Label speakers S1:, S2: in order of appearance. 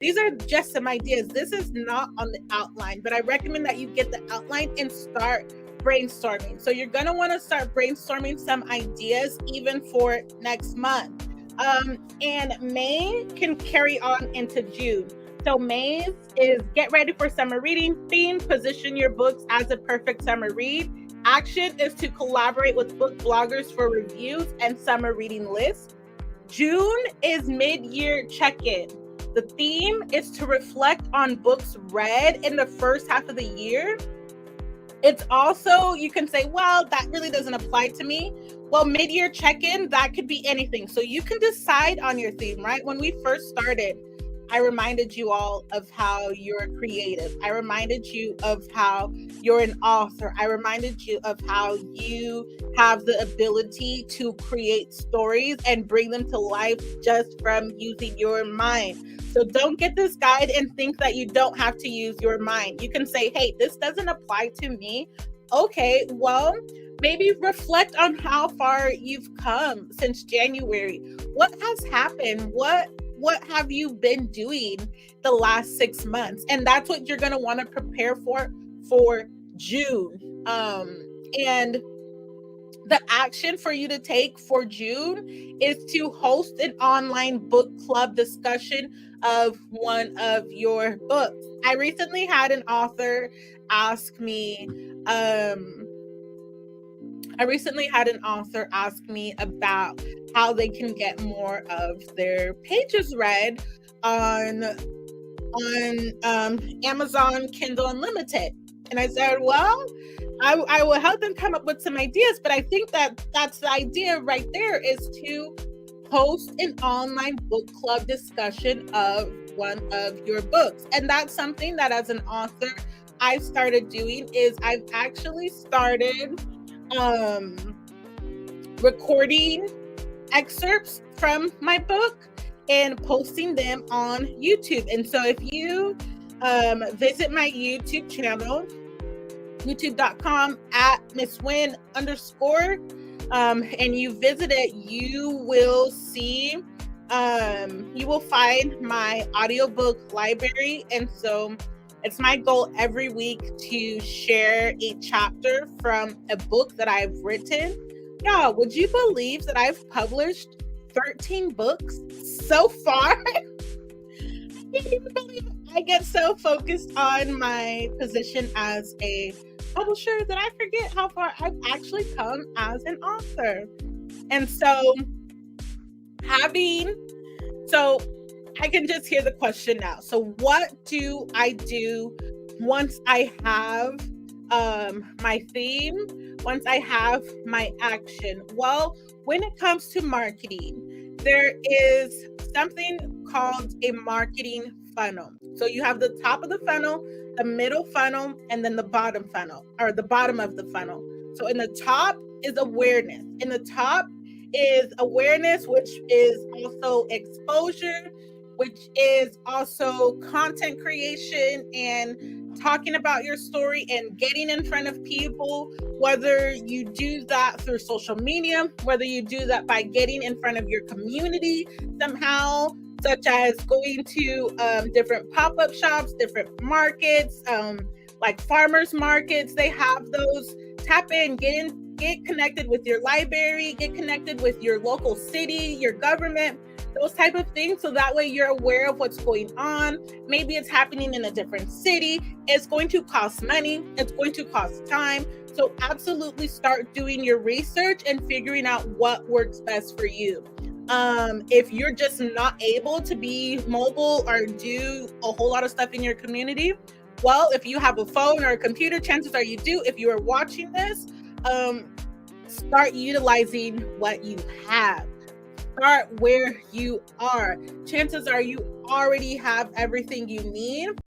S1: These are just some ideas. This is not on the outline, but I recommend that you get the outline and start brainstorming. So you're going to want to start brainstorming some ideas even for next month. And May can carry on into June. So May is get ready for summer reading. Theme, position your books as a perfect summer read. Action is to collaborate with book bloggers for reviews and summer reading lists. June is mid-year check-in. The theme is to reflect on books read in the first half of the year. It's also, you can say, well, that really doesn't apply to me. Well, mid-year check-in, that could be anything. So you can decide on your theme, right? When we first started, I reminded you all of how you're creative. I reminded you of how you're an author. I reminded you of how you have the ability to create stories and bring them to life just from using your mind. So don't get this guide and think that you don't have to use your mind. You can say, hey, this doesn't apply to me. Okay, well, maybe reflect on how far you've come since January. What has happened? What have you been doing the last 6 months? And that's what you're going to want to prepare for June. And the action for you to take for June is to host an online book club discussion of one of your books. I recently had an author ask me, about how they can get more of their pages read on Amazon Kindle Unlimited. And I said, well, I will help them come up with some ideas, but I think that's the idea right there, is to host an online book club discussion of one of your books. And that's something that as an author I've started doing. Is I've actually started recording excerpts from my book and posting them on YouTube. And so if you visit my YouTube channel, youtube.com @MissWin_, and you visit it, you will see, you will find my audiobook library. And so it's my goal every week to share a chapter from a book that I've written. Y'all, would you believe that I've published 13 books so far? I can't even believe it. I get so focused on my position as a publisher that I forget how far I've actually come as an author. And so I can just hear the question now. So what do I do once I have my theme, once I have my action? Well, when it comes to marketing, there is something called a marketing funnel. So you have the top of the funnel, the middle funnel, and then the bottom funnel, or the bottom of the funnel. So in the top is awareness. In the top is awareness, which is also exposure, which is also content creation and talking about your story and getting in front of people, whether you do that through social media, whether you do that by getting in front of your community somehow, such as going to different pop-up shops, different markets, like farmers markets. They have those. Tap in, get connected with your library, get connected with your local city, your government, those type of things. So that way you're aware of what's going on. Maybe it's happening in a different city. It's going to cost money. It's going to cost time. So absolutely start doing your research and figuring out what works best for you. If you're just not able to be mobile or do a whole lot of stuff in your community, well, if you have a phone or a computer, chances are you do. If you are watching this, start utilizing what you have. Start where you are. Chances are you already have everything you need.